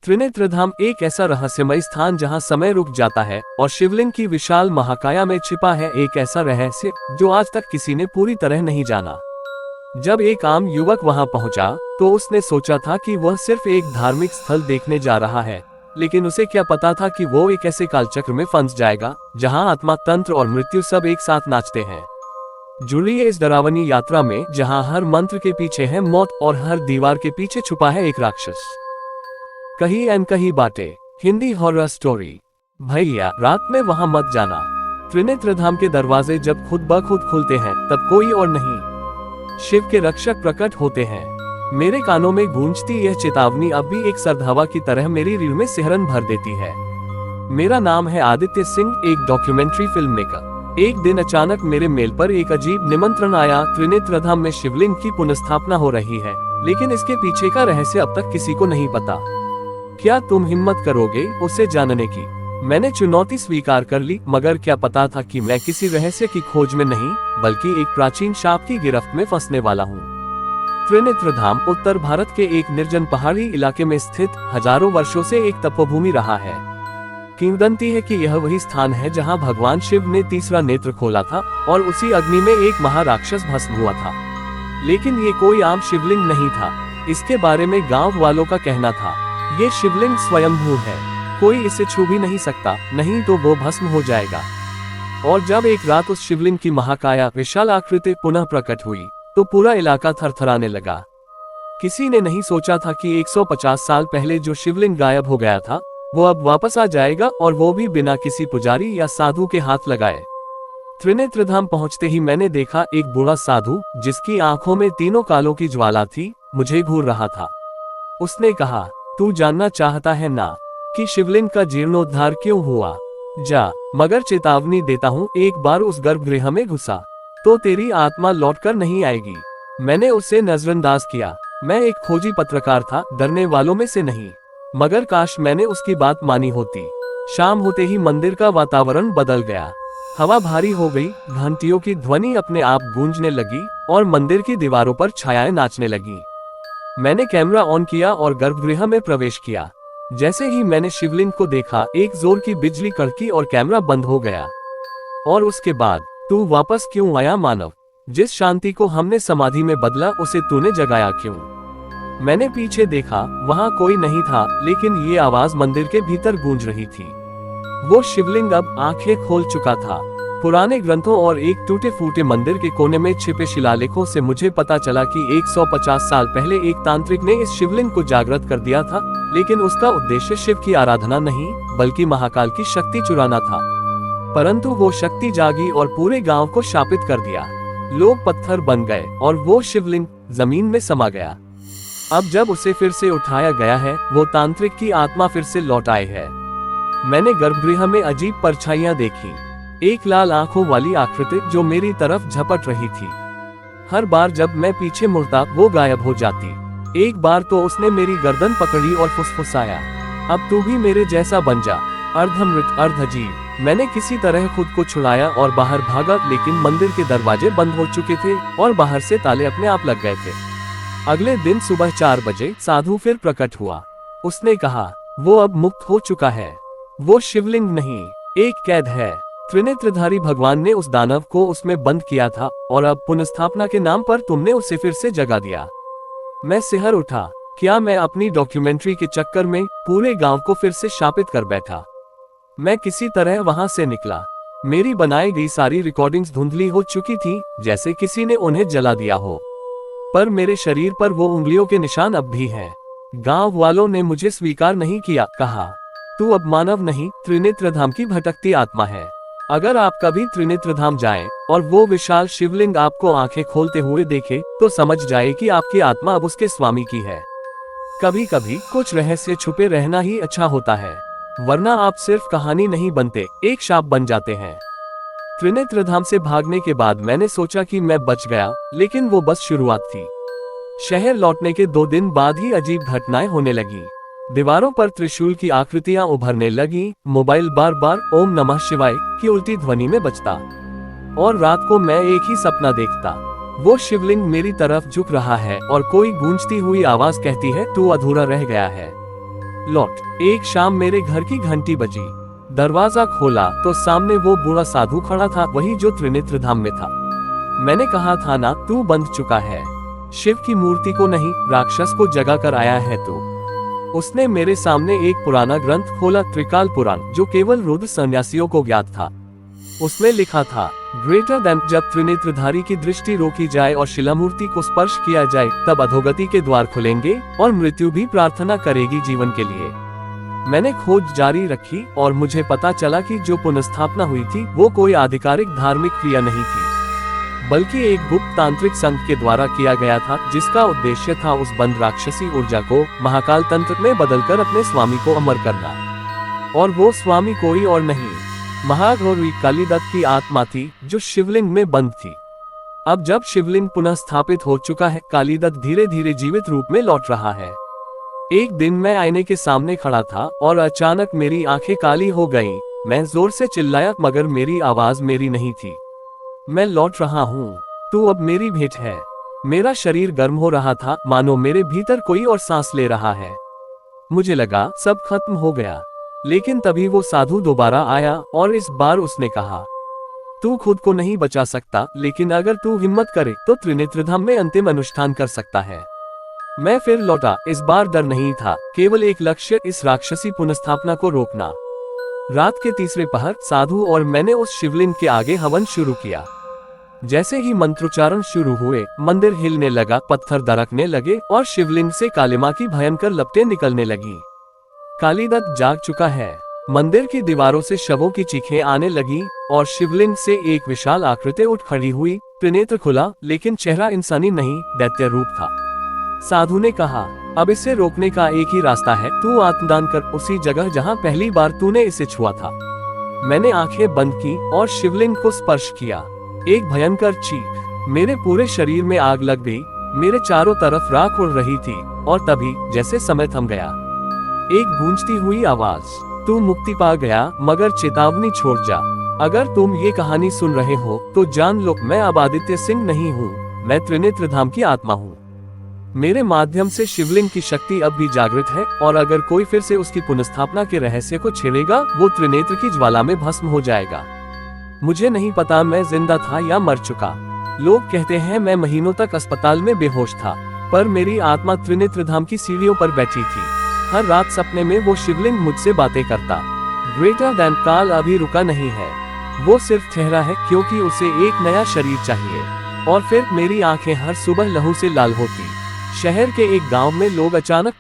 त्रिनेत्र धाम एक ऐसा रहस्यमय स्थान जहां समय रुक जाता है और शिवलिंग की विशाल महाकाया में छिपा है एक ऐसा रहस्य जो आज तक किसी ने पूरी तरह नहीं जाना। जब एक आम युवक वहां पहुंचा तो उसने सोचा था कि वह सिर्फ एक धार्मिक स्थल देखने जा रहा है, लेकिन उसे क्या पता था कि वो एक ऐसे कालचक्र में फंस जाएगा जहां आत्मा, तंत्र और मृत्यु सब एक साथ नाचते हैं। जुड़िए इस डरावनी यात्रा में जहां हर मंत्र के पीछे है मौत और हर दीवार के पीछे छुपा है एक राक्षस। कही अनकही बातें, हिंदी हॉरर स्टोरी। भैया रात में वहां मत जाना। त्रिनेत्र धाम के दरवाजे जब खुद ब खुद खुलते हैं तब कोई और नहीं, शिव के रक्षक प्रकट होते हैं। मेरे कानों में गूंजती यह चेतावनी अब भी एक सर्द हवा की तरह मेरी रीढ़ में सिहरन भर देती है। मेरा नाम है आदित्य सिंह, एक डॉक्यूमेंट्री फिल्म मेकर। एक दिन अचानक मेरे मेल पर एक अजीब निमंत्रण आया। त्रिनेत्र धाम में शिवलिंग की पुनर्स्थापना हो रही है, लेकिन इसके पीछे का रहस्य अब तक किसी को नहीं पता। क्या तुम हिम्मत करोगे उसे जानने की? मैंने चुनौती स्वीकार कर ली, मगर क्या पता था कि मैं किसी रहस्य की खोज में नहीं बल्कि एक प्राचीन शाप की गिरफ्त में फंसने वाला हूँ। त्रिनेत्र धाम उत्तर भारत के एक निर्जन पहाड़ी इलाके में स्थित हजारों वर्षों से एक तपोभूमि रहा है। किंवदंती है कि यह वही स्थान है जहाँ भगवान शिव ने तीसरा नेत्र खोला था और उसी अग्नि में एक महाराक्षस भस्म हुआ था। लेकिन ये कोई आम शिवलिंग नहीं था। इसके बारे में गांव वालों का कहना था, ये शिवलिंग स्वयंभू है, कोई इसे छू भी नहीं सकता, नहीं तो वो भस्म हो जाएगा। और जब एक रात उस शिवलिंग की महाकाया विशाल आकृति पुनः प्रकट हुई तो पूरा इलाका थरथराने लगा। किसी ने नहीं सोचा था कि 150 साल पहले जो शिवलिंग गायब हो गया था वो अब वापस आ जाएगा, और वो भी बिना किसी पुजारी या साधु के हाथ लगाए। त्रिनेत्र धाम पहुंचते ही मैंने देखा एक बूढ़ा साधु जिसकी आंखों में तीनों कालों की ज्वाला थी, मुझे घूर रहा था। उसने कहा, तू जानना चाहता है ना कि शिवलिंग का जीर्णोद्धार क्यों हुआ? जा, मगर चेतावनी देता हूँ, एक बार उस गर्भगृह में घुसा तो तेरी आत्मा लौटकर नहीं आएगी। मैंने उसे नजरअंदाज किया। मैं एक खोजी पत्रकार था, डरने वालों में से नहीं, मगर काश मैंने उसकी बात मानी होती। शाम होते ही मंदिर का वातावरण बदल गया। हवा भारी हो गई, घंटियों की ध्वनि अपने आप गूंजने लगी और मंदिर की दीवारों पर छायाएं नाचने लगी। मैंने कैमरा ऑन किया और गर्भगृह में प्रवेश किया। जैसे ही मैंने शिवलिंग को देखा, एक जोर की बिजली कड़की और कैमरा बंद हो गया। और उसके बाद, तू वापस क्यों आया मानव? जिस शांति को हमने समाधि में बदला उसे तूने जगाया क्यों? मैंने पीछे देखा, वहां कोई नहीं था, लेकिन ये आवाज मंदिर के भीतर गूंज रही थी। वो शिवलिंग अब आंखें खोल चुका था। पुराने ग्रंथों और एक टूटे फूटे मंदिर के कोने में छिपे शिलालेखों से मुझे पता चला कि 150 साल पहले एक तांत्रिक ने इस शिवलिंग को जागृत कर दिया था, लेकिन उसका उद्देश्य शिव की आराधना नहीं बल्कि महाकाल की शक्ति चुराना था। परंतु वो शक्ति जागी और पूरे गांव को शापित कर दिया। लोग पत्थर बन गए और वो शिवलिंग जमीन में समा गया। अब जब उसे फिर से उठाया गया है, वो तांत्रिक की आत्मा फिर से लौट आई है। मैंने गर्भगृह में अजीब परछाइयां देखी। एक लाल आंखों वाली आकृति जो मेरी तरफ झपट रही थी। हर बार जब मैं पीछे मुड़ता वो गायब हो जाती। एक बार तो उसने मेरी गर्दन पकड़ी और फुसफुसाया, अब तू भी मेरे जैसा बन जा, अर्धमृत अर्धजीव। मैंने किसी तरह खुद को छुड़ाया और बाहर भागा, लेकिन मंदिर के दरवाजे बंद हो चुके थे और बाहर से ताले अपने आप लग गए थे। अगले दिन सुबह 4 बजे साधु फिर प्रकट हुआ। उसने कहा, वो अब मुक्त हो चुका है, वो शिवलिंग नहीं, एक कैद है। त्रिनेत्रधारी भगवान ने उस दानव को उसमें बंद किया था और अब पुनर्स्थापना के नाम पर तुमने उसे फिर से जगा दिया। मैं सिहर उठा। क्या मैं अपनी डॉक्यूमेंट्री के चक्कर में पूरे गांव को फिर से शापित कर बैठा? मैं किसी तरह वहां से निकला। मेरी बनाई गई सारी रिकॉर्डिंग्स धुंधली हो चुकी थी, जैसे किसी ने उन्हें जला दिया हो, पर मेरे शरीर पर वो उंगलियों के निशान अब भी हैं। गांव वालों ने मुझे स्वीकार नहीं किया, कहा, तू अब मानव नहीं, त्रिनेत्र धाम की भटकती आत्मा है। अगर आप कभी त्रिनेत्र धाम जाएं और वो विशाल शिवलिंग आपको आंखें खोलते हुए देखे तो समझ जाए कि आपकी आत्मा अब उसके स्वामी की है। कभी कभी कुछ रहस्य छुपे रहना ही अच्छा होता है, वरना आप सिर्फ कहानी नहीं बनते, एक शाप बन जाते हैं। त्रिनेत्र धाम से भागने के बाद मैंने सोचा कि मैं बच गया, लेकिन वो बस शुरुआत थी। शहर लौटने के 2 दिन बाद ही अजीब घटनाएं होने लगी। दीवारों पर त्रिशूल की आकृतियां उभरने लगी, मोबाइल बार बार ओम नमः शिवाय की उल्टी ध्वनि में बजता, और रात को मैं एक ही सपना देखता। वो शिवलिंग मेरी तरफ झुक रहा है और कोई गूंजती हुई आवाज कहती है, तू अधूरा रह गया है। लौट। एक शाम मेरे घर की घंटी बजी। दरवाजा खोला तो सामने वो बूढ़ा साधु खड़ा था, वही जो त्रिनेत्र धाम में था। मैंने कहा था ना, तू बंध चुका है। शिव की मूर्ति को नहीं, राक्षस को जगा कर आया है तू। उसने मेरे सामने एक पुराना ग्रंथ खोला, त्रिकाल पुराण, जो केवल रुद्र सन्यासियों को ज्ञात था। उसमें लिखा था, ग्रेटर देन, जब त्रिनेत्रधारी की दृष्टि रोकी जाए और शिलामूर्ति को स्पर्श किया जाए, तब अधोगति के द्वार खुलेंगे और मृत्यु भी प्रार्थना करेगी जीवन के लिए। मैंने खोज जारी रखी और मुझे पता चला कि जो पुनर्स्थापना हुई थी वो कोई आधिकारिक धार्मिक क्रिया नहीं थी, बल्कि एक गुप्त तांत्रिक संघ के द्वारा किया गया था, जिसका उद्देश्य था उस बंद राक्षसी ऊर्जा को महाकाल तंत्र में बदलकर अपने स्वामी को अमर करना। और वो स्वामी कोई और नहीं, महागौरी कालीदत्त की आत्मा थी, जो शिवलिंग में बंद थी। अब जब शिवलिंग पुनः स्थापित हो चुका है, कालीदत्त धीरे धीरे जीवित रूप में लौट रहा है। एक दिन मैं आईने के सामने खड़ा था और अचानक मेरी आंखें काली हो गईं। मैं जोर से चिल्लाया, मगर मेरी आवाज मेरी नहीं थी। मैं लौट रहा हूँ, तू अब मेरी भेंट है। मेरा शरीर गर्म हो रहा था, मानो मेरे भीतर कोई और सांस ले रहा है। मुझे लगा सब खत्म हो गया, लेकिन तभी वो साधु दोबारा आया और इस बार उसने कहा, तू खुद को नहीं बचा सकता, लेकिन अगर तू हिम्मत करे तो त्रिनेत्रधाम में अंतिम अनुष्ठान कर सकता है। मैं फिर लौटा। इस बार डर नहीं था, केवल एक लक्ष्य, इस राक्षसी पुनर्स्थापना को रोकना। रात के तीसरे पहर साधु और मैंने उस शिवलिंग के आगे हवन शुरू किया। जैसे ही मंत्रोच्चारण शुरू हुए, मंदिर हिलने लगा, पत्थर दरकने लगे और शिवलिंग से कालिमा की भयंकर लपटें निकलने लगी। कालीदत्त जाग चुका है। मंदिर की दीवारों से शवों की चीखें आने लगी और शिवलिंग से एक विशाल आकृति उठ खड़ी हुई। त्रिनेत्र खुला, लेकिन चेहरा इंसानी नहीं, दैत्य रूप था। साधु ने कहा, अब इसे रोकने का एक ही रास्ता है, तू आत्मदान कर, उसी जगह जहां पहली बार तूने इसे छुआ था। मैंने आंखें बंद की और शिवलिंग को स्पर्श किया। एक भयंकर चीख, मेरे पूरे शरीर में आग लग गई। मेरे चारों तरफ राख उड़ रही थी और तभी जैसे समय थम गया। एक गूंजती हुई आवाज, तू मुक्ति पा गया, मगर चेतावनी छोड़ जा। अगर तुम ये कहानी सुन रहे हो तो जान लो, मैं अब आदित्य सिंह नहीं हूँ, मैं त्रिनेत्रधाम की आत्मा हूँ। मेरे माध्यम से शिवलिंग की शक्ति अब भी जागृत है और अगर कोई फिर से उसकी पुनर्स्थापना के रहस्य को छेड़ेगा, वो त्रिनेत्र की ज्वाला में भस्म हो जाएगा। मुझे नहीं पता मैं जिंदा था या मर चुका। लोग कहते हैं मैं महीनों तक अस्पताल में बेहोश था, पर मेरी आत्मा त्रिनेत्रधाम की सीढ़ियों पर बैठी थी। हर रात सपने में वो शिवलिंग मुझसे बातें करता। ग्रेटर देन काल अभी रुका नहीं है, वो सिर्फ ठहरा है, क्योंकि उसे एक नया शरीर चाहिए। और फिर मेरी आंखें हर सुबह लहू से लाल होती। शहर के एक गांव में लोग अचानक